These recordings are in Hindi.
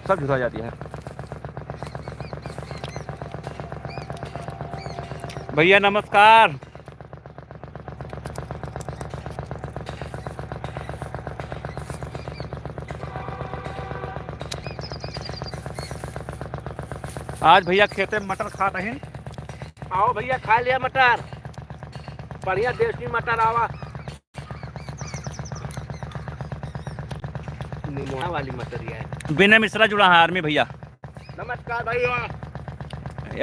सब झुरा जाती है। भैया नमस्कार। आज भैया खेते में मटर खा रहे हैं। आओ भैया खा लिया मटर, बढ़िया देसी मटर आवा, निमोना वाली मटर है। विनय मिश्रा जुड़ा है आर्मी भैया। नमस्कार भैया।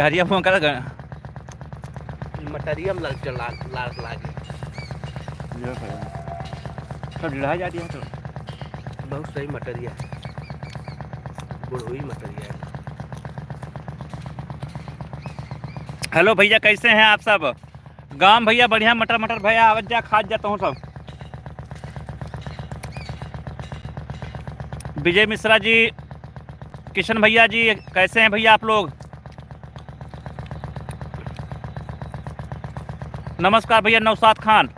हरिया फोन कर मटरिया में लाल लागे सब जुड़ा जाती है तो बहुत सही मटरिया है, बुढ़ोई मटरिया है। हेलो भैया कैसे हैं आप सब? गांव भैया बढ़िया मटर मटर भैया आवाज जा खा जाता हूँ सब। विजय मिश्रा जी, किशन भैया जी कैसे हैं भैया आप लोग? नमस्कार भैया नौसाद खान।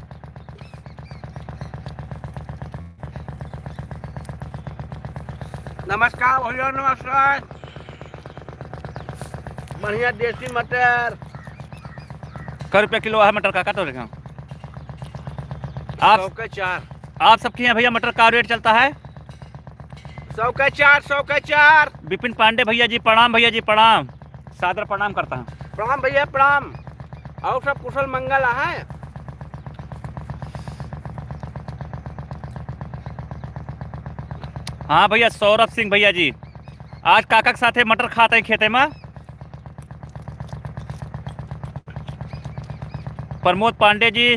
नमस्कार भैया नमस्कार। बढ़िया देसी मटर। कै रुपये किलो है मटर का तो लेकिन आप 100 के 4। आप सबके यहाँ भैया मटर का रेट चलता है? 100 के 4, 100 के 4। विपिन पांडे भैया जी प्रणाम, भैया जी प्रणाम, सादर प्रणाम करता हूँ। प्रणाम भैया प्रणाम। और सब कुशल मंगल है? हाँ भैया सौरभ सिंह भैया जी आज काका के साथ मटर खाते हैं खेते में। प्रमोद पांडे जी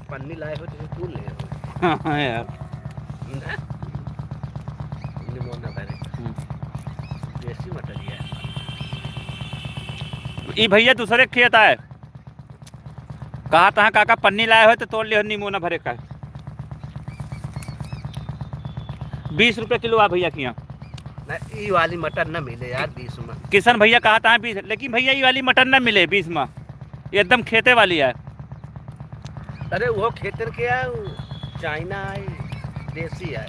पन्नी लाए हो तो तू ले हाँ यार निमोना भरे देसी मटर है। ये भैया दूसरे खेत आए, कहा था काका पन्नी लाए हो तो तोड़ लियो निमोना भरे का। 20 रुपये किलो आ भैया के यहाँ। ये वाली मटर न मिले यार 20 में। किशन भैया कहा था 20, लेकिन भैया ये वाली मटर न मिले 20 में, एकदम खेते वाली है। अरे वो खेतर के है, चाइना है, देसी है।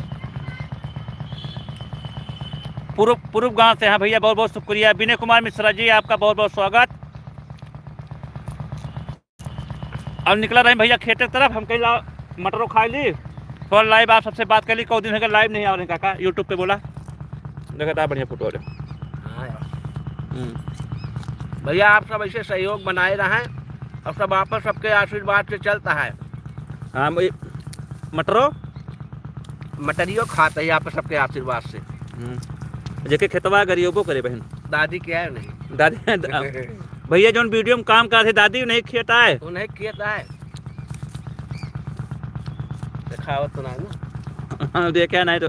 पूर्व गांव से हैं भैया, बहुत बहुत शुक्रिया। विनय कुमार मिश्रा जी आपका बहुत बहुत स्वागत। अब निकला रहे भैया खेत की तरफ, हम कहीं मटरों खा ली थोड़ा लाइव आप सबसे बात कर ली। कई दिन हो गए लाइव नहीं आ रहे काका, यूट्यूब पे बोला देखा था बढ़िया फोटो वाले। हाँ भैया आप सब ऐसे सहयोग बनाए रहें और सब आपस सबके आशीर्वाद से चलता है। हाँ मटरों मटरियो खाता है आपस सबके आशीर्वाद से। जेके खेतवा गरीबों करे बहन। दादी क्या है नहीं दादी भैया जो वीडियो में काम कर थे दादी नहीं खेता है, उन्हें खेता है दिखावत तो ना देखा नहीं तो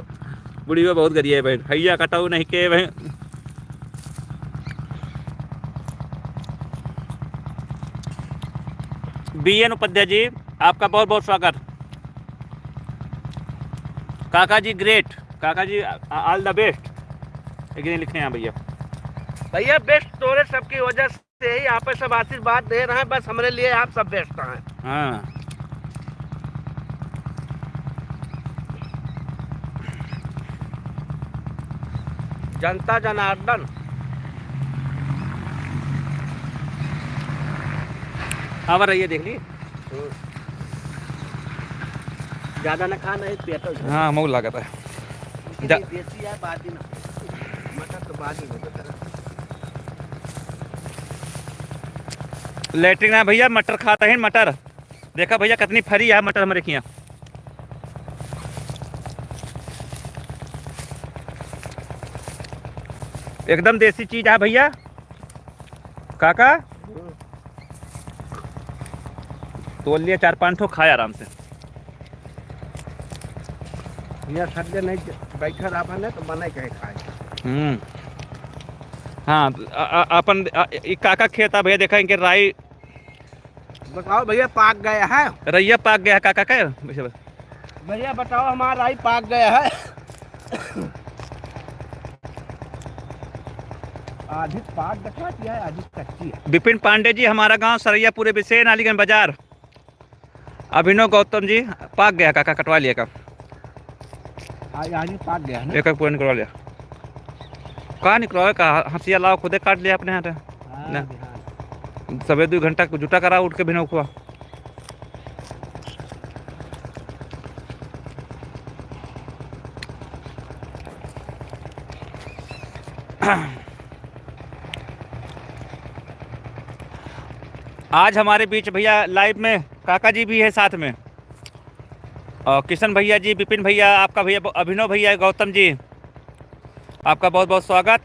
बुढ़िया बहुत गरीब है बहन। भैया कटाऊ नहीं के बहन। BN उपाध्याय जी आपका बहुत बहुत स्वागत। काका जी ग्रेट, काका जी ऑल द बेस्ट लिखे हैं भैया। भैया बेस्ट तोरे सबकी वजह से ही आप सब आशीर्वाद दे रहे हैं, बस हमारे लिए आप सब बेस्ट हैं। हाँ जनता जनार्दन। अब रहिए देख ली ज्यादा न खाना है पेट। हाँ मुँह लागत है देसी है बादी ना मटर तो बादी में लेटरिन है भैया मटर खाता है। मटर देखा भैया कितनी फरी है मटर हमारे यहाँ। एकदम देसी चीज है भैया। काका तोल लिया 4-5 ठो खाए आराम से। यहाँ सज्जन नहीं बैठा रहा तो बना कहे खाए। हाँ अपन काका खेता भैया देखा इनके राई बताओ भैया पाक गया है। रैया पाक गया है काका का भैया बताओ हमारा राई पाक गया है। आधी पाक दिखा दिया है, आधी कच्ची है। विपिन पांडे जी हमारा गांव सरैया पूरे विशेष अलीगंज बाजार। अभिनव गौतम जी पाक गया काका, कटवा लिया का? आज आज ही पाक गया है ना। एक पूरा निकलवा लिया। कहाँ निकलवा का? हंसिया लाओ, खुदे काट लिया अपने हाथ ना। बिहान। सवेरे 2 घंटा जुटा करा उठ के भिनौ खुआ। आज हमारे बीच भैया लाइव में काका जी भी है साथ में, और किशन भैया जी, विपिन भैया, आपका भैया अभिनव भैया, गौतम जी, आपका बहुत बहुत स्वागत।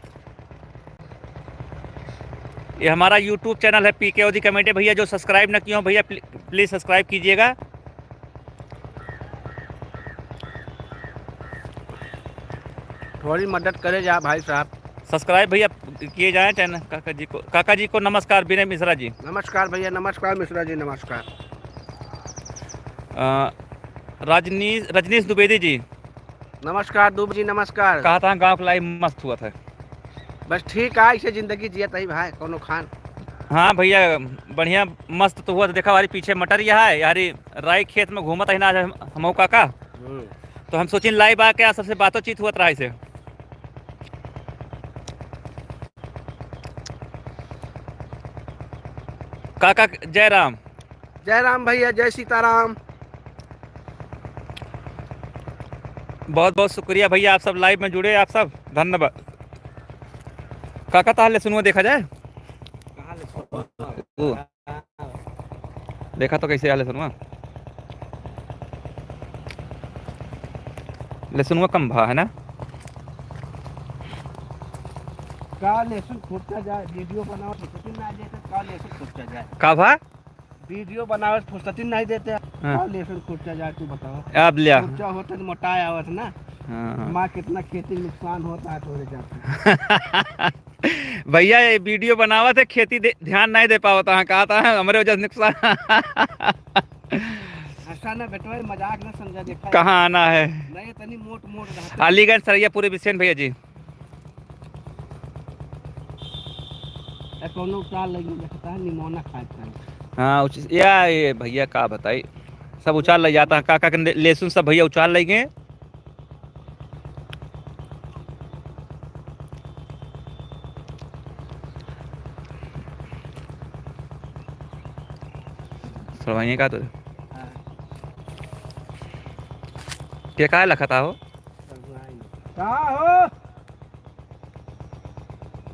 ये हमारा YouTube चैनल है पीके ओदी कमेटी। भैया जो सब्सक्राइब ना किए हो भैया प्लीज़ सब्सक्राइब कीजिएगा। थोड़ी मदद करे जा भाई साहब। सब्सक्राइब भैया किए जाएं चैनल काका जी को। काका जी को नमस्कार, विनय मिश्रा जी। नमस्कार भैया, नमस्कार मिश्रा जी, नमस्कार। रजनीश द्विवेदी जी, नमस्कार दूब जी, नमस्कार। कहा था गाँव का लाइव मस्त हुआ था। बस ठीक है, इसे जिंदगी जियत ही भाई कोनो खान। हाँ भैया बढ़िया मस्त तो हुआ। तो देखा हमारे पीछे मटर यह है यारी राई खेत में घूमत है ना आज हम काका, तो हम सोचिन लाइव आ के सबसे बातचीत हुआ रहा से। काका जय राम। जय राम भैया, जय सीताराम। बहुत बहुत शुक्रिया भैया, आप सब लाइव में जुड़े, आप सब धन्यवाद। काका ताले सुनुआ देखा जाए, देखा तो कैसे हाल सुनुआ ले सुनुआ कम भा है ना। का लेसन फुटता जाए, वीडियो बनाओ फुर्सती ना देते। का लेसन फुटता जाए, का भा वीडियो बनाओ फुर्सती नहीं देते। हाँ। का लेसन फुटता जाए, तू बताओ। अब लिया फुटता होता तो मोटा आवत ना। हाँ। माँ कितना खेती नुकसान होता है थोड़े जाते। भैया ये वीडियो बनावा थे, खेती ध्यान नहीं दे पावता है, कहा था हमारे वजह से नुकसान। ऐसा ना बेटवा, मजाक ना समझा। देखा कहाँ आना है, नहीं तनी मोट मोट रहता। अलीगढ़ सरिया पूरे विषय भैया जी। कोनो उचाल लगी देखता है, निमोना खाता है। हाँ या ये भैया का बताई, सब उचाल ले जाता है। काका के लहसुन सब भैया उचाल लेंगे। सड़वाइए का तो क्या लखता हो? कहाँ हो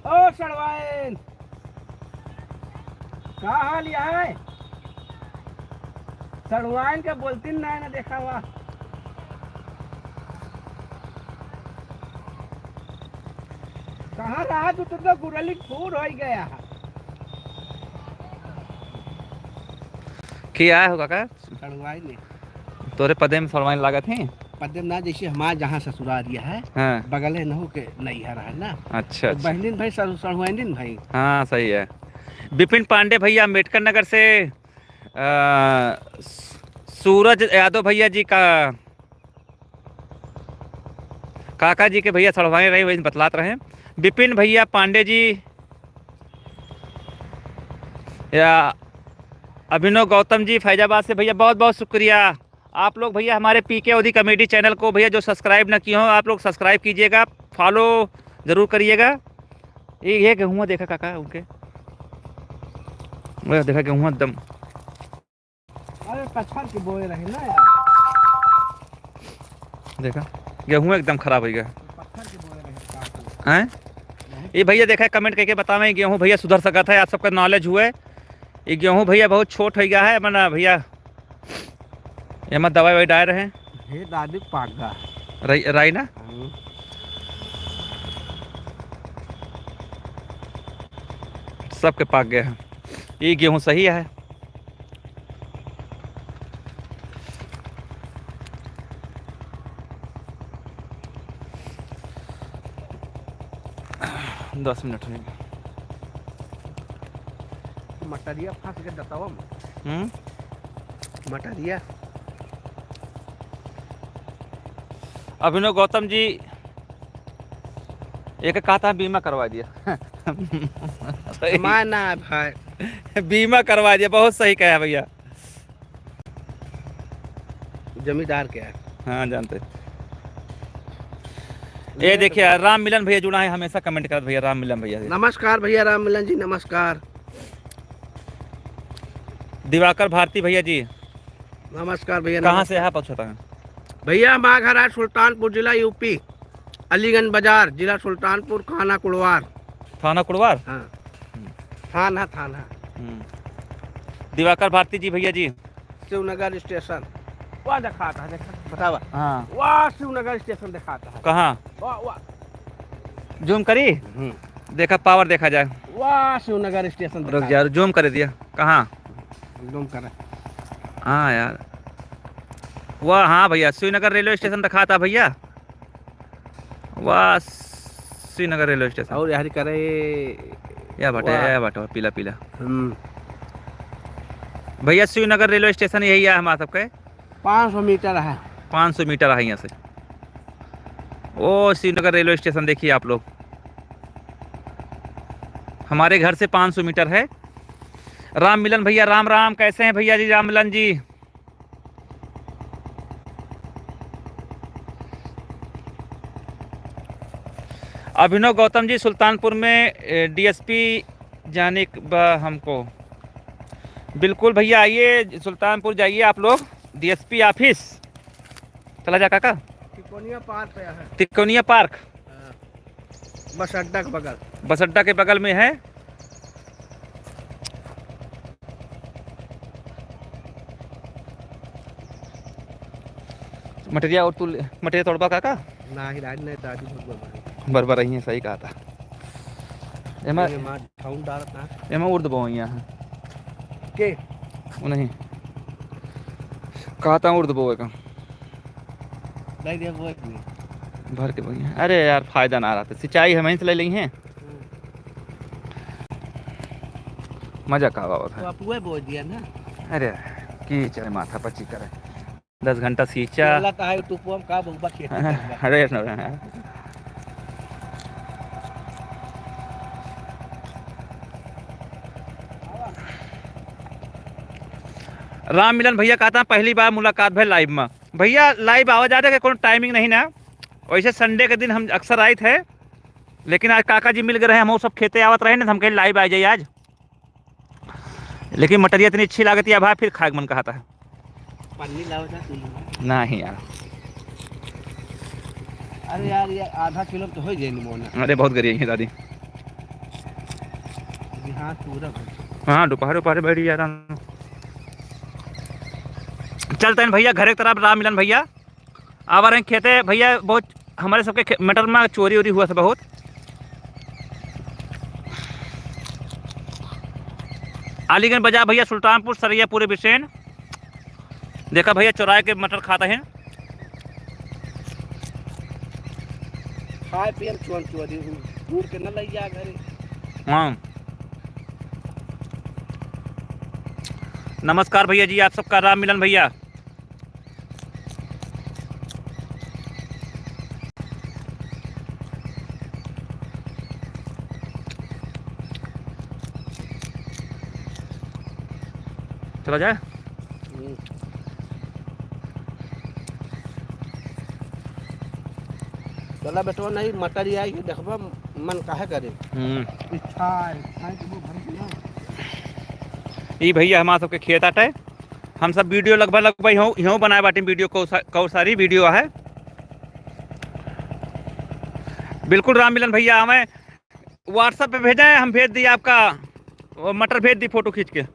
ओ सड़वाइन, कहाँ हाल यह है? सड़वाइन का बोलती नहीं ना देखा हुआ। कहाँ रहा तू? तो गुरली फूर हो गया। क्या होगा का सड़वाइन ने तोरे पदे में सड़वाइन लागत है? पदम ना, जैसे हमारा जहाँ ससुरारिया है, हाँ। बगले न हो के नैहर है ना। अच्छा, तो बहनिन भाई सड़वाइन भाई। हाँ सही है। विपिन पांडे भैया अम्बेडकर नगर से, सूरज यादव भैया जी का काका जी के भैया सड़वाए रहे, वही बतलात रहे। विपिन भैया पांडे जी या अभिनव गौतम जी फैजाबाद से भैया बहुत बहुत शुक्रिया। आप लोग भैया हमारे पीके ओदी कमेटी चैनल को भैया जो सब्सक्राइब ना किए हो, आप लोग सब्सक्राइब कीजिएगा, फॉलो ज़रूर करिएगा। ये गेहूँ देखा काका उनके, देखा गेहूँ एकदम। अरे पत्थर के बोए रहे ना यार, देखा गेहूँ एकदम खराब हो गया। पत्थर के बोए रहे हैं ये भैया देखा कमेंट करके बतावें गेहूँ भैया सुधर सकता है, आप सबका नॉलेज हुए। ये गेहूँ भैया बहुत छोट हो गया है मना भैया, ये मत दवाई वही डाल रहे हैं। हे दादी पाक गा राई ना सबके पाक गया है। ये गेहूँ सही है। दस मिनट में मटरिया फंस के बताओ। मटरिया अभिनव गौतम जी एक कहा था बीमा करवा दिया। माना भाई बीमा करवा दिया, बहुत सही कहा भैया। जमींदार क्या है। हाँ जानते हैं। ये देखिए राम मिलन भैया जुड़ा है, हमेशा कमेंट कर भैया राम मिलन भैया। नमस्कार भैया राम मिलन जी, नमस्कार। दिवाकर भारती भैया जी, नमस्कार भैया। कहाँ से है पूछता है भैया हमारा घर है सुल्तानपुर जिला यूपी, अलीगंज बाजार, जिला सुल्तानपुर, खाना कुड़वार। थाना कुड़वार। हाँ थाना थाना। दिवाकर भारती जी भैया जी, शिवनगर स्टेशन वहाँ दिखाता है, बतावा। हाँ वाह शिवनगर स्टेशन दिखाता है। कहाँ वाह वाह। जूम करी, देखा पावर देखा जाए। वाह शिवनगर स्टेशन रुक यार जूम कर दिया, कहाँ जूम करें। हाँ यार वाह, हाँ भैया श्रीनगर रेलवे स्टेशन दिखा था भैया। वाह श्रीनगर रेलवे स्टेशन। और यार करे या बटे पीला पीला। भैया श्रीनगर रेलवे स्टेशन यही है हमारा सबके। 500 मीटर है। 500 मीटर है यहाँ से। ओ श्रीनगर रेलवे स्टेशन देखिए आप लोग, हमारे घर से 500 मीटर है। राम मिलन भैया राम राम, कैसे हैं भैया जी राम मिलन जी। अभिनव गौतम जी सुल्तानपुर में डीएसपी जाने हमको। बिल्कुल भैया आइए सुल्तानपुर जाइए आप लोग, डीएसपी ऑफिस चला जा काका। तिकोनिया पार्क पे है। तिकोनिया पार्क बस अड्डा के बगल। बस अड्डा के बगल में है। मटेरिया और तू मटेरिया तोड़बा काका ना ही राज नहीं दादी बहुत बरबर रही है, सही कहा था। एमा ठाउन डालता एमा उर्द बो यहाँ के नहीं कहा था उर्द बो का नहीं दे वो भर के बोइए। अरे यार फायदा ना रहा था, सिंचाई हम से ले ली हैं, मजा का हुआ था। तो आप वो बोल दिया ना। अरे की चले माथा पची करे 10 घंटा सींचा। अल्लाह का है टुपो हम का बहुबा खेती करबा। अरे राम मिलन भैया कहता पहली बार मुलाकात भाई लाइव में। भैया लाइव आवाज आ रहा है, कोई टाइमिंग नहीं ना। वैसे संडे के दिन हम अक्सर आए थे, लेकिन आज काका जी मिल गए हैं, हम सब खेते आवत रहे ना, तो हम कहीं लाइव आ जाइए आज। लेकिन मटरिया इतनी अच्छी लागती है भाई, फिर खाग मन कहता है। पन्नी लाओ ना तू। नहीं यार अरे यार ये आधा किलो तो हो जाए मोना। अरे बहुत गरिया है दादी। हाँ पूरा हाँ दोपहर बैठी जा रहा। चलते हैं भैया घर की तरफ। राम मिलन भैया आ रहे हैं खेते भैया। बहुत हमारे सबके मटर में चोरी वोरी हुआ था बहुत। अलीगंज बाजार भैया, सुल्तानपुर सरैया पूरे बिसेन। देखा भैया चौराहे के मटर खाता है। खाए पिए चोरी दूर के न लइया घरे। हाँ नमस्कार भैया जी आप सबका। राम मिलन भैया चला जाए। चला बेटवा नहीं मटर आई देखबा मन काहे करे। इच्छा है कि वो भर दिया। ये भैया हमारा सबके खेत आटे। हम सब वीडियो लगभग यूँ बनाए बाटे। वीडियो को सारी वीडियो है। बिल्कुल राम मिलन भैया हमें व्हाट्सएप पे भेजा है, हम भेज दिए आपका मटर भेज दी फोटो खींच के।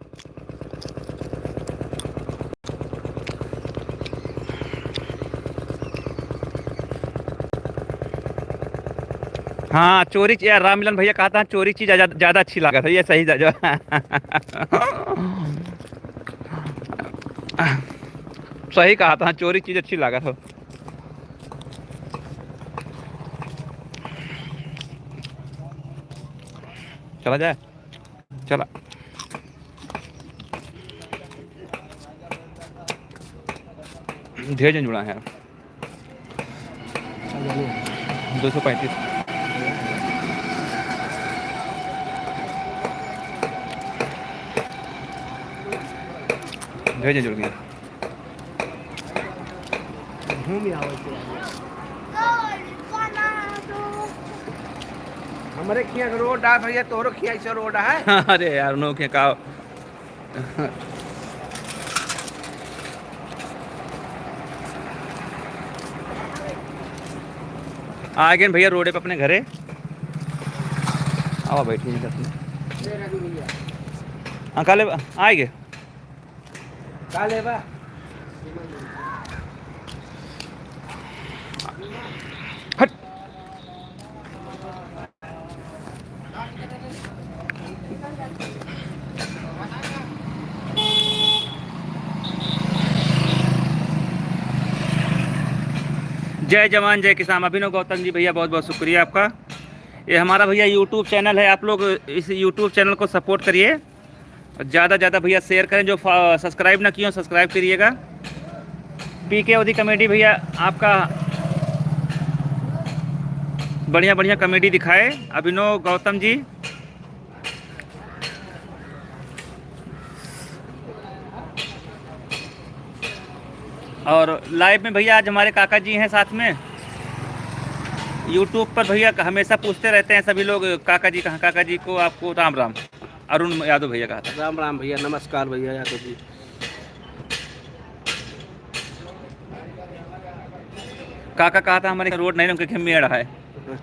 हाँ चोरी यार राम मिलन भैया कहता है चोरी चीज ज्यादा अच्छी लगा था। ये सही जो सही कहा था, चोरी चीज अच्छी लगा था। चला जाए चला। ढेर जन जुड़ा है 235। ढेर जन जुड़ गया। घूम आओ ऐसे हमारे खिया के रोड है भैया, तोरो खिया से रोड है। अरे यार नो के का आ गए भैया रोडे पे अपने घरे। आओ बैठिए हाँ कल आएंगे काले बा हट। जय जवान जय किसान। अभिनव गौतम जी भैया बहुत बहुत शुक्रिया आपका। ये हमारा भैया यूट्यूब चैनल है, आप लोग इस यूट्यूब चैनल को सपोर्ट करिए, ज़्यादा ज़्यादा भैया शेयर करें। जो सब्सक्राइब ना किए हो सब्सक्राइब करिएगा। पीके ओदी कॉमेडी भैया आपका बढ़िया बढ़िया कॉमेडी दिखाए अभिनव गौतम जी। और लाइव में भैया आज हमारे काका जी हैं साथ में। यूट्यूब पर भैया हमेशा पूछते रहते हैं सभी लोग काका जी कहाँ। काका जी को आपको राम राम। अरुण यादव भैया कहा था। राम राम भैया, नमस्कार भैया यादव जी। काका कहा था हमारे रोड नहीं उनके मेड़ है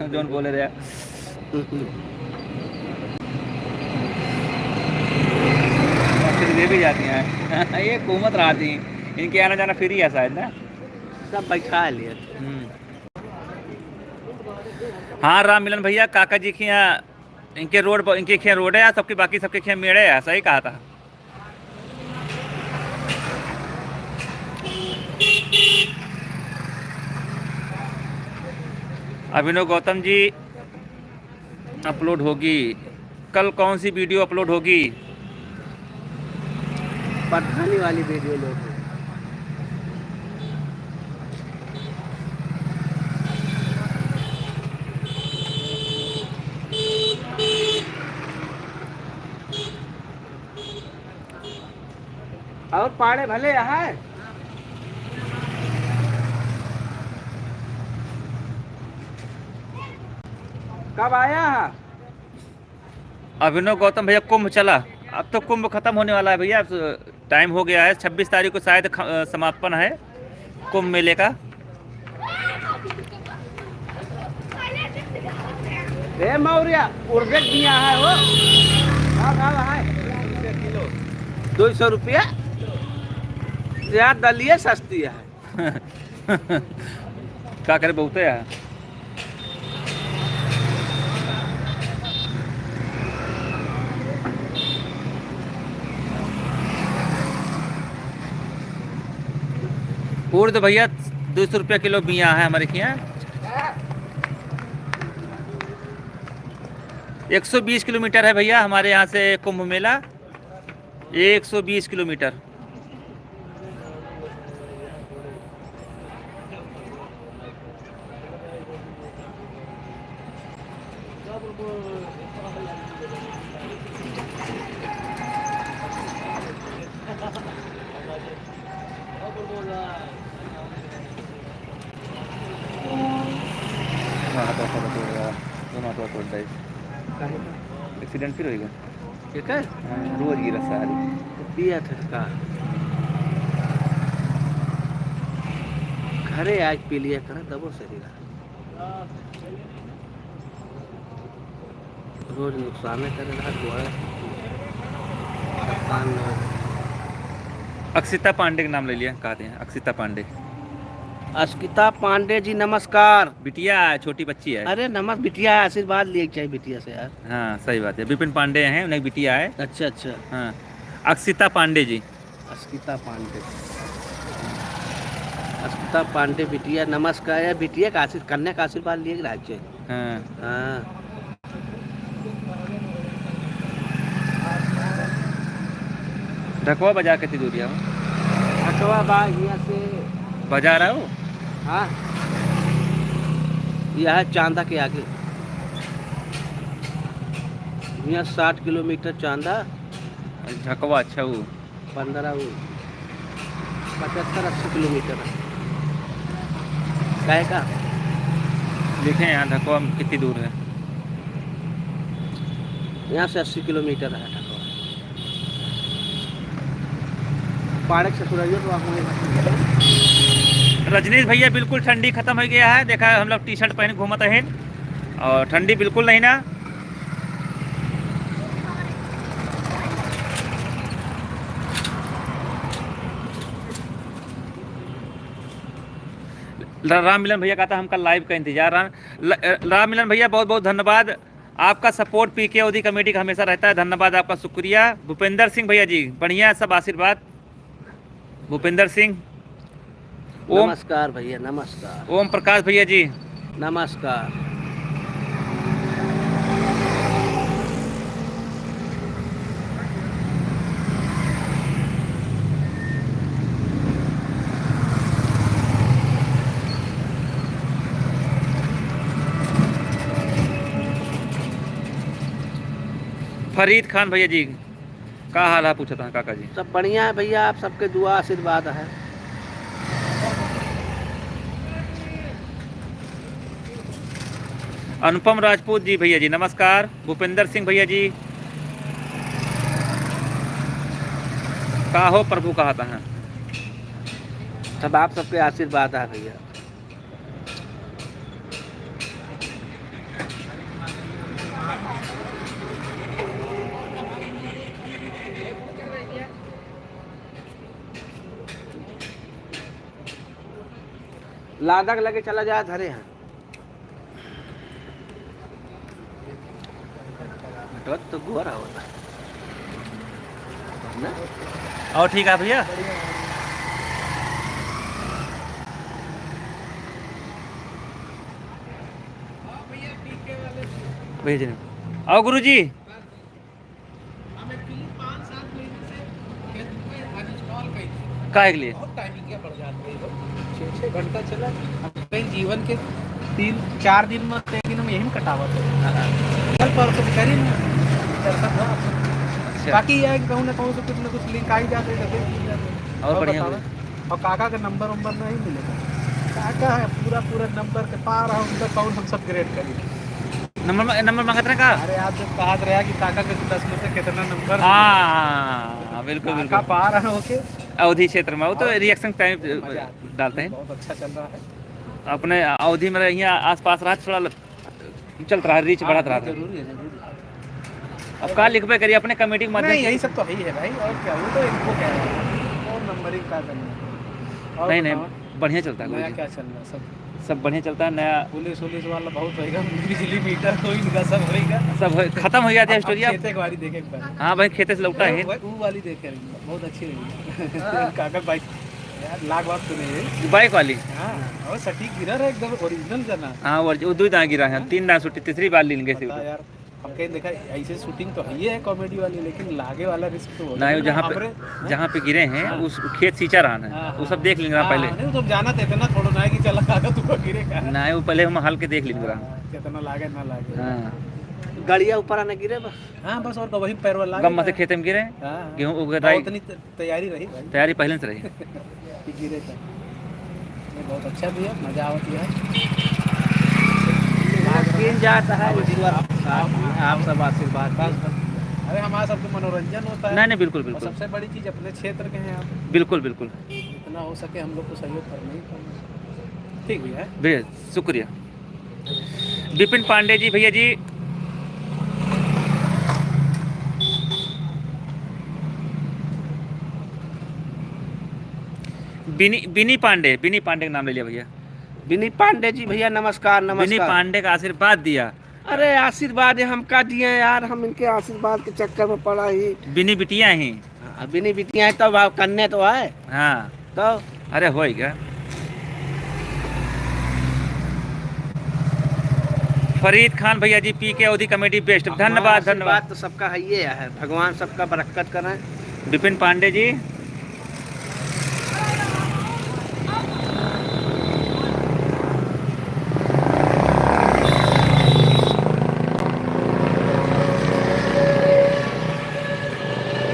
जोन बोले रहे फिर ये भी जाती हैं ये हुकूमत रहा थी, इनके आना जाना फ्री है शायद ना। सब बैठा लिए। हाँ राम मिलन भैया काका जी के यहाँ इनके रोड इनके खिया रोड है, सबके बाकी सबके खिया मेड़े है, सही कहा था। अभिनव गौतम जी अपलोड होगी कल। कौन सी वीडियो अपलोड होगी? पठानी वाली वीडियो लोग और पाड़े भले है। कब आया है? अभिनव गौतम भैया कुंभ चला, अब तो कुंभ खत्म होने वाला है भैया, अब टाइम हो गया है। 26 तारीख को शायद समापन है कुंभ मेले का। ए मौर्या उर्वेक दिया है वो है 200 रुपया। यार दलिए सस्ती है। क्या करे बहुत है यार। उर्द भैया 200 रुपया किलो बिया है हमारे यहाँ। 120 किलोमीटर है भैया हमारे यहाँ से कुंभ मेला, 120 किलोमीटर। एक्सीडेंट फिर होगा ठीक है। रोज गिरा सारी दिया था घरे आज पी लिया कर तब सही रहा। रोज नुकसान करे रहा। अक्षिता पांडे का नाम ले लिया, कहते हैं अक्षिता पांडे। अस्किता पांडे जी नमस्कार। बिटिया छोटी बच्ची है। अरे नमस्कार बिटिया, आशीर्वाद लिए चाहिए बिटिया से यार। हाँ सही बात है। विपिन पांडे हैं, उन्हें बिटिया है। अच्छा अच्छा। हाँ अक्षिता पांडे जी। अस्किता पांडे, अस्किता पांडे बिटिया नमस्कार। यार बिटिया का कन्या का आशीर्वाद लिए राज्य। हाँ हाँ ढकवा बाजार कितनी दूरी है? ढकवा बा यहाँ से बाजार है वो। हाँ यह है चांदा के आगे। यहाँ 60 किलोमीटर चांदा। ढकवा अच्छा वो 15 वो 75-80 किलोमीटर है। काहे का? देखें यहाँ ढकोआ कितनी दूर है। यहाँ से 80 किलोमीटर है ढकोआ। पाड़क से थोड़ा तो आप रजनीश भैया बिल्कुल ठंडी खत्म हो गया है। देखा हम लोग टी शर्ट पहन घूमते हैं और ठंडी बिल्कुल नहीं ना। राम मिलन भैया कहता हम कल लाइव का इंतजार। राम मिलन भैया बहुत बहुत धन्यवाद। आपका सपोर्ट पीके ओदी कमेटी का हमेशा रहता है। धन्यवाद आपका, शुक्रिया। भूपेंद्र सिंह भैया जी बढ़िया, सब आशीर्वाद। भूपेंद्र सिंह। ओम नमस्कार भैया, नमस्कार। ओम प्रकाश भैया जी नमस्कार। फरीद खान भैया जी का हाल है पूछा था काका जी। सब बढ़िया है भैया, आप सबके दुआ आशीर्वाद है। अनुपम राजपूत जी भैया जी नमस्कार। भूपेंद्र सिंह भैया जी का हो प्रभु कहता है। सब आप सबके आशीर्वाद है भैया। लादक लगे चला जाए धरे हैं तो गोरा होता ना। और ठीक है भैया। भेज रहे आओ गुरु जी। काहे के लिए? बहुत टाइमिंग क्या बढ़ जाती है, 6-6 घंटा चला। अब कहीं जीवन के 3-4 दिन में 3 दिन में यही में कटावत है। कल परसों करी ना चलता था। बाकी यह है कि कहूँ ना कहूँ से कुछ ना कुछ लिंक आ ही जाते हैं। और बढ़िया बताओ। और काका का नंबर वंबर नहीं मिलेगा। काका है पूरा नंबर के पार है उनका कौन हम सब ग्रेड करेंगे। नंबर मांगत रहे का? अरे आप जब कहा रहा कि काका के 10 में से कितना नंबर। हाँ बिल्कुल बिल्कुल। काका पार है ओके। अवधि क्षेत्र में वो तो रिएक्शन टाइम डालते हैं। बहुत अच्छा चल रहा है। अपने अवधि में यहाँ आसपास रहा थोड़ा चल रहा है, रीच बढ़त रहा था। जरूरी है, जरूरी है। अब का लिखबे करिए अपने कमेटी के माध्यम नहीं से। यही सब तो है ही है भाई, और क्या वो तो इनको क्या है और नंबरिंग का करना है। और नहीं बताओ, नहीं बढ़िया चलता है नया गुरुजी। क्या चल रहा है? सब बढ़िया चलता है। नया पुलिस वाला बहुत होएगा, बिजली मीटर कोई इनका सब होएगा। सब खत्म हो जाती है स्टोरी। खेते की बारी देखे एक बार। हाँ भाई खेते से लौटा है। वो वाली देखे रही, बहुत अच्छी रही। काका बाइक यार लाख बात तो नहीं है। बाइक वाली। हाँ और सटीक गिरर है एकदम ओरिजिनल जना। हाँ वो 2 दांत गिरा है, 3 दांत छुट्टी, तीसरी बार ली गई बता यार, हम कहीं देखा ऐसे शूटिंग तो है कॉमेडी वाली, लेकिन लागे वाला रिस्क तो हो नहीं। गया। जहाँ पे गिरे हैं उस खेत सींचा रहा है, वो सब देख लेंगे पहले। नहीं तो जाना था इतना थोड़ा ना है कि चला काका तू गिरेगा। नहीं वो पहले हम हल के देख लेंगे। कितना लागे ना लागे। हाँ गड़िया ऊपर आने गिरे बस। हाँ बस, और वही पैर वाला गम से खेत में गिरे, गेहूँ उगाई, उतनी तैयारी रही भाई। तैयारी पहले से रही। कि गिरे था बहुत अच्छा भी है, मजा आवती है। गिन जाता है ईश्वर आप सब आशीर्वाद। अरे हमारा सब तो मनोरंजन होता है। नहीं बिल्कुल और बिल्कुल सबसे बड़ी चीज अपने क्षेत्र के हैं आप। बिल्कुल बिल्कुल। जितना हो सके हम लोग को सहयोग करना ही करना। ठीक भैया, भैया शुक्रिया। विपिन पांडे जी भैया जी बिनी पांडे का नाम ले लिया भैया। बिनी पांडे जी भैया नमस्कार। बिनी नमस्कार। पांडे का आशीर्वाद दिया। अरे आशीर्वाद हम का दिए यार, हम इनके आशीर्वाद के चक्कर में पड़ा ही। बिनी बिटिया ही। बिनी बिटिया है तो कन्या तो है हाँ तो। अरे होएगा। फरीद खान भैया जी पीके ओदी कमेटी बेस्ट। धन्यवाद धन्यवाद। तो सबका है ये है, भगवान सबका बरकत करें। विपिन पांडे जी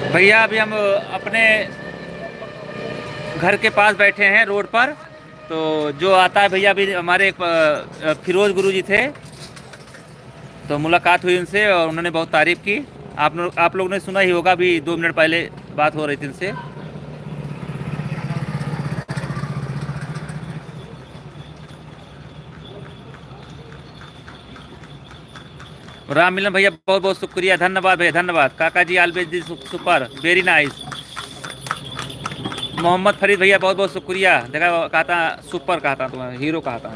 भैया अभी हम अपने घर के पास बैठे हैं रोड पर तो जो आता है भैया, अभी हमारे एक फिरोज गुरु जी थे, तो मुलाकात हुई उनसे और उन्होंने बहुत तारीफ़ की। आप लोगों ने सुना ही होगा, अभी 2 मिनट पहले बात हो रही थी उनसे। राम मिलन भैया बहुत बहुत शुक्रिया, धन्यवाद भैया, धन्यवाद। काका जी ऑलवेज जी super, very nice. Mohammad Farid भैया बहुत बहुत शुक्रिया। देखा, कहा था सुपर, कहा था तुम्हें हीरो, कहा था।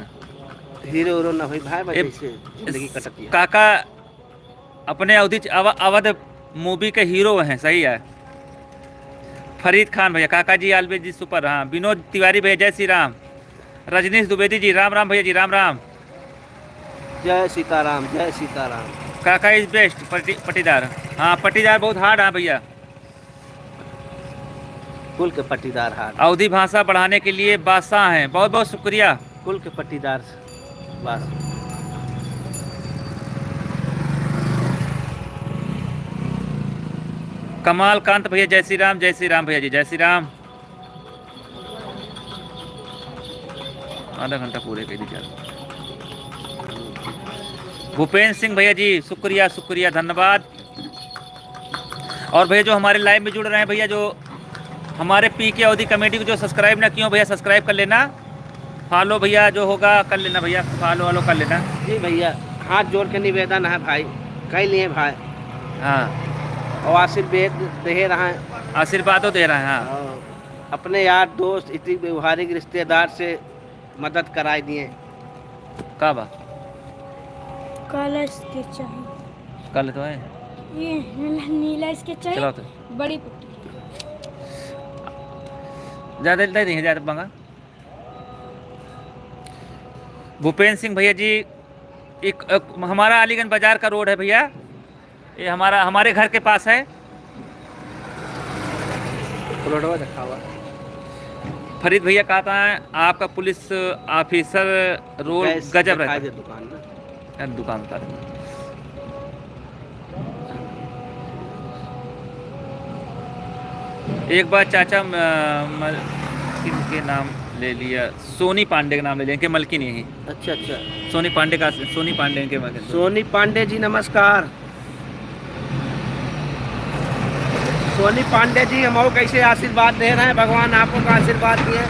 हीरो हीरो ना भाई भाई ए- बस से जिंदगी कटती है। काका अपने अवध मूवी के हीरो हैं, सही है। फरीद खान भैया, काका जी ऑलवेज जी सुपर। हाँ, विनोद तिवारी भैया जय श्री राम। रजनीश द्विवेदी जी राम राम भैया जी, राम राम। जय सीताराम, जय सीताराम। काका इज बेस्ट। पटीदार, हाँ पटीदार बहुत हार्ड है भैया। कुल के पट्टीदार हाथ, अवधी भाषा बढ़ाने के लिए बादशाह हैं, बहुत बहुत शुक्रिया। कुल के पट्टीदार बस। कमाल कांत भैया जय श्री राम, जय श्री राम भैया जी, जय श्री राम। आधा घंटा पूरे कर दीजिए। भूपेंद्र सिंह भैया जी शुक्रिया शुक्रिया, धन्यवाद। और भैया जो हमारे लाइव में जुड़ रहे हैं भैया, जो हमारे पीके अवधी कमेटी को जो सब्सक्राइब ना किया भैया, सब्सक्राइब कर लेना। फॉलो भैया जो होगा कर लेना भैया, फॉलो वालो कर लेना। जी भैया, हाथ जोड़ के निवेदन है भाई, कह लिए भाई। हाँ, और आशीर्वाद दे रहा है, आशीर्वादों दे रहे हैं। हाँ, और अपने यार दोस्त इतनी व्यवहारिक रिश्तेदार से मदद कराई दिए। का बात काला इसके चाहिए, कल तो है, ये नीला इसके चाहिए, चलो तो बड़ी पुट्टी। ज़्यादा दे देंगे, ज़्यादा मंगा। भूपेंद्र सिंह भैया जी, एक हमारा अलीगंज बाजार का रोड है भैया, ये हमारे घर के पास है। रोडवा दिखा हुआ। फरीद भैया कहता है आपका पुलिस ऑफिसर रोल गैस गजब दिखाई रहता दे दुकान में। है। दुकान का एक बार चाचा किनके नाम ले लिया, सोनी पांडे का नाम ले लिया, इनके मलकी नहीं है। अच्छा अच्छा, सोनी पांडे के मलकी। सोनी पांडे जी नमस्कार। सोनी पांडे जी, हम कैसे आशीर्वाद दे रहे हैं, भगवान आपको का आशीर्वाद दिए,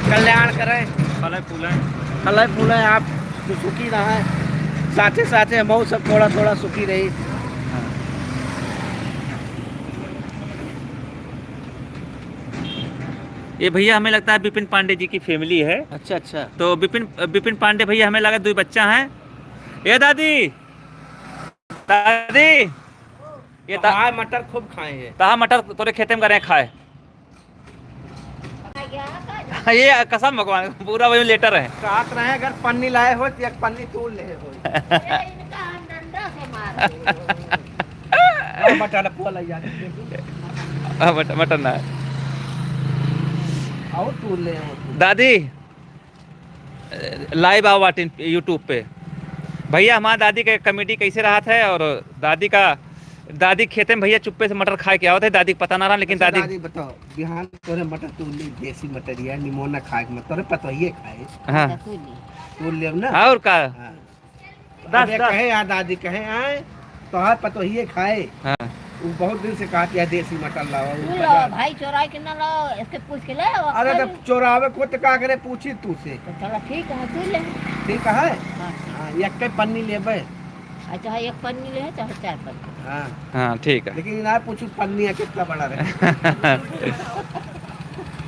कल्याण करें, फल फूल फल फूल आप सुखी रहें, साथे साथे हम सब थोड़ा थोड़ा सुखी रही। ये भैया हमें लगता है विपिन पांडे जी की फैमिली है। अच्छा अच्छा, तो विपिन पांडे भैया हमें लगा 2 बच्चा हैं। ये दादी ये हाँ, मटर खूब खाए हैं। ताहा मटर तोरे खेते में करे खाए। ये कसम भगवान, पूरा वही लेटर है। काट रहे हैं, अगर पन्नी लाए हो तो एक पन्नी तोड़ ले हो। मटर पोला यार, मटर ना और तोड़ ले हो। दादी लाइव आओ वाटिन यूट्यूब पे। भैया हमारा दादी का कमेटी कैसे रहा था, और दादी खेते में भैया चुप्पे से मटर खा के आओ थे, दादी को पता ना रहा, लेकिन अच्छा, दादी दादी बताओ, बिहान तोरे मटर तोड़ ली, देसी मटर या निमोना खाए मत, तोरे पता ये खाए हाँ तोड़ ले ना। और का हाँ। अबे कहे यार, दादी कहे आए तो हाथ पतो ही खाए। हाँ। वो बहुत दिन से कहती है देसी मटर लाओ। तू लाओ भाई, चोरा के ना लाओ, इसके पूछ के लाओ। अरे जब चोरावे को तो का करे, पूछी तू से। तो चलो ठीक है, तू ले। ठीक है, हाँ, हाँ, एक के पन्नी लेबे। अच्छा, एक पन्नी ले, चाहे 4 पन्नी। हाँ, हाँ ठीक है। लेकिन ना पूछू पन्नी है कितना बड़ा रहे।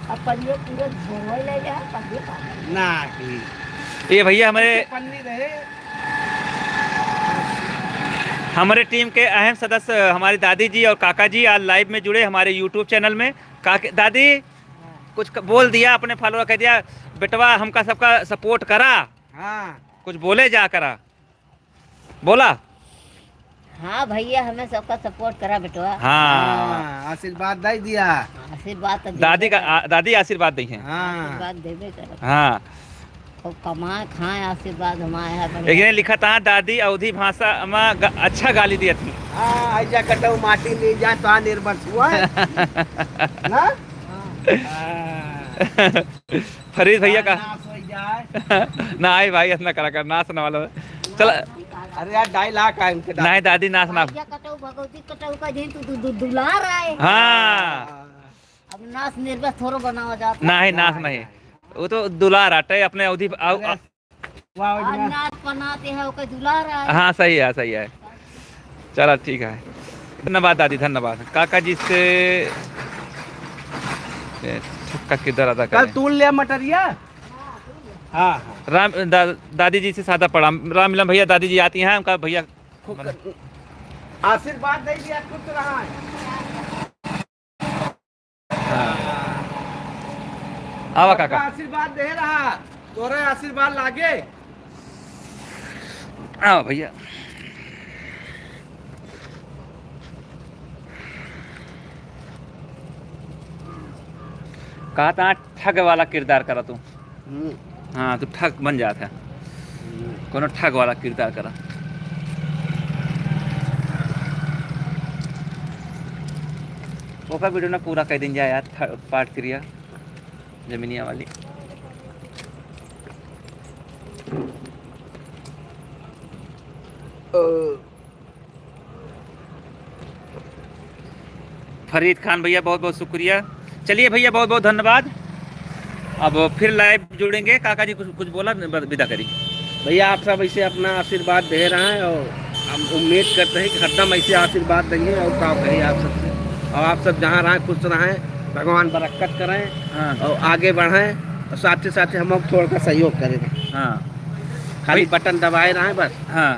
अब पन्नी पूरे झोल ले जा, पन्नी खा ले। ना कि ये भैया पन्नी रहे। हमारे टीम के अहम सदस्य हमारी दादी जी और काका जी आज लाइव में जुड़े हमारे यूट्यूब चैनल में। दादी कुछ बोल दिया, अपने फॉलोअर कह दिया बेटवा हमका सबका सपोर्ट करा, हाँ, कुछ बोले जा करा, बोला। हाँ भैया, हमें सबका सपोर्ट करा बेटवा। हाँ, आशीर्वाद दे दिया। आशीर्वाद तो दादी आशीर्वाद दी है। हाँ, आशीर्वाद देवे करा, हाँ, और कमाए खाए, आशीर्वाद हमारे है। एक ने लिखा था दादी अवधी भाषा में अच्छा गाली दिया थी। हाँ, ऐसा कटो माटी ले जा तो निर्बस हुआ है। ना? हाँ। हाँ। फरीद भैया का ना, है ना आई भाई इतना करा कर ना सुना वाला चल अरे यार 2.5 लाख है उनके नहीं दादी ना सुना क्या कटऊ भगवती कटऊ का दिन तू दुला रहा है। हाँ अब नाच निर्भर थोड़ा बनावा जाता नहीं नाच नहीं वो तो दुलार आटे अपने अवधि और नाच बनाते हैं ओके दुला रहा है। हाँ सही है चलो ठीक है धन्यवाद दादी धन्यवाद काका जी से छक्का किधर अदा कल करें तूल लिया मटरिया हाँ हाँ दादी जी से सादा पड़ा राम मिलन भैया दादी जी आती हैं उनका भैया आशीर्वाद दे दिया खुश रहा है आवा सबका काका आशीर्वाद दे रहा तोरे आशीर्वाद लागे आओ भैया कहा था ठग वाला किरदार करा तू हाँ तू ठग बन जाता कोनो ठग वाला किरदार करा ओका वीडियो ना पूरा कह दिन जाए यार पाठ क्रिया जमीनिया वाली फरीद खान भैया बहुत बहुत शुक्रिया चलिए भैया बहुत बहुत धन्यवाद अब फिर लाइव जुड़ेंगे काका जी कुछ बोला विदा करी भैया आप सब ऐसे अपना आशीर्वाद दे रहे हैं और हम उम्मीद करते हैं कि हरदम ऐसे आशीर्वाद देंगे और क्या कहें आप सबसे और आप सब जहाँ रहें खुश रहें भगवान बरकत करें हाँ और आगे बढ़ें और साथ ही साथ हम लोग थोड़ा सा सहयोग करें हाँ खाली बटन दबाए रहें बस हाँ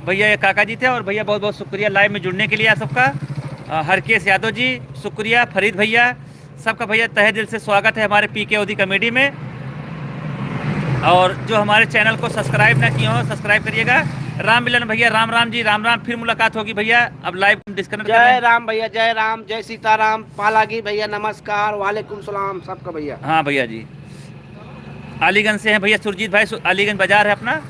भैया ये काका जी थे और भैया बहुत बहुत शुक्रिया लाइव में जुड़ने के लिए आप सबका हरकेश यादव जी शुक्रिया फरीद भैया सबका भैया तहे दिल से स्वागत है हमारे पीके ओदी कॉमेडी में और जो हमारे चैनल को सब्सक्राइब ना किए हो सब्सक्राइब करिएगा राम मिलन भैया राम राम जी राम राम फिर मुलाकात होगी भैया अब लाइव डिस्कनेक्ट जय राम भैया जय राम जय सीताराम पालागी भैया नमस्कार वालेकुम सलाम सबका भैया हाँ भैया जी अलीगंज से हैं भैया सुरजीत भाई अलीगंज बाजार है अपना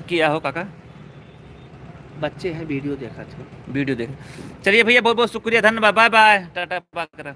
किया हो काका बच्चे हैं वीडियो देखा थे वीडियो देख चलिए भैया बहुत बहुत शुक्रिया धन्यवाद बाय बाय टाटा बाय करा